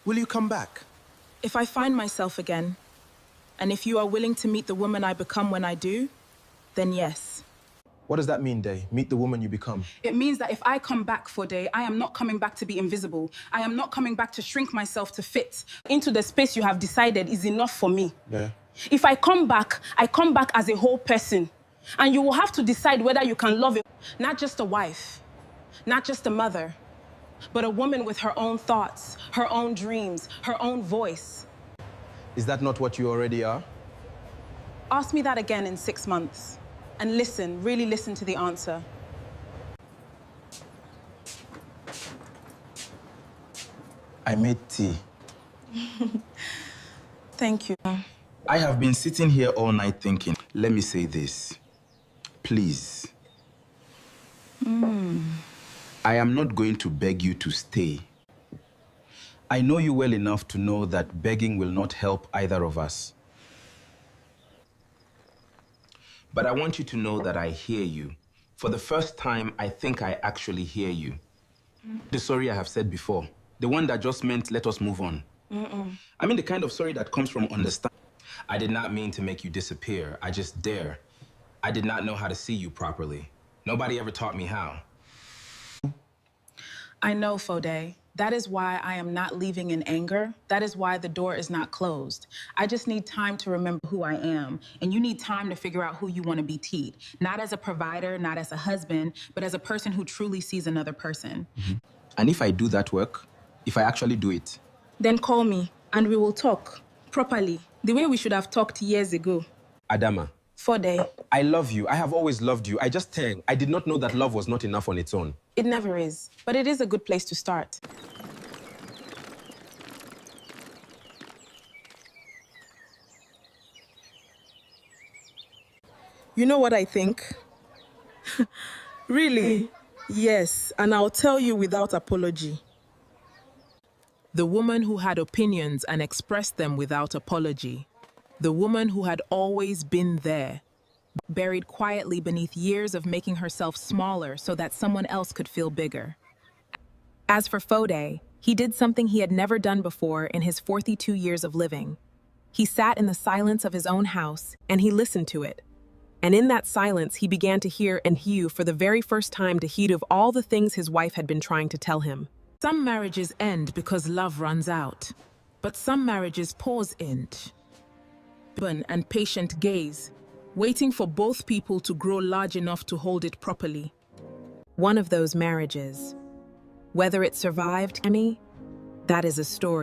Will you come back? If I find myself again, and if you are willing to meet the woman I become when I do, then yes. What does that mean, Day? Meet the woman you become. It means that if I come back for Day, I am not coming back to be invisible. I am not coming back to shrink myself to fit into the space you have decided is enough for me. Yeah. If I come back as a whole person. And you will have to decide whether you can love it, not just a wife, not just a mother, but a woman with her own thoughts, her own dreams, her own voice. Is that not what you already are? Ask me that again in 6 months. And listen, really listen to the answer. I made tea. Thank you. I have been sitting here all night thinking, let me say this. Please. I am not going to beg you to stay. I know you well enough to know that begging will not help either of us. But I want you to know that I hear you. For the first time, I think I actually hear you. The sorry I have said before, the one that just meant let us move on. I mean the kind of sorry that comes from understanding. I did not mean to make you disappear. I just dare. I did not know how to see you properly. Nobody ever taught me how. I know, Fode. That is why I am not leaving in anger. That is why the door is not closed. I just need time to remember who I am. And you need time to figure out who you want to be, Teed. Not as a provider, not as a husband, but as a person who truly sees another person. And if I do that work, if I actually do it, Then call me and we will talk properly, the way we should have talked years ago. Adama, Fode, I love you. I have always loved you. I did not know that love was not enough on its own. it never is, but it is a good place to start. You know what I think? Really? Yes, and I'll tell you without apology. The woman who had opinions and expressed them without apology. The woman who had always been there, buried quietly beneath years of making herself smaller so that someone else could feel bigger. As for Fode, he did something he had never done before in his 42 years of living. He sat in the silence of his own house and he listened to it. And in that silence, he began to hear and hew for the very first time the heat of all the things his wife had been trying to tell him. Some marriages end because love runs out, but some marriages pause in and patient gaze, waiting for both people to grow large enough to hold it properly. One of those marriages, whether it survived, that is a story.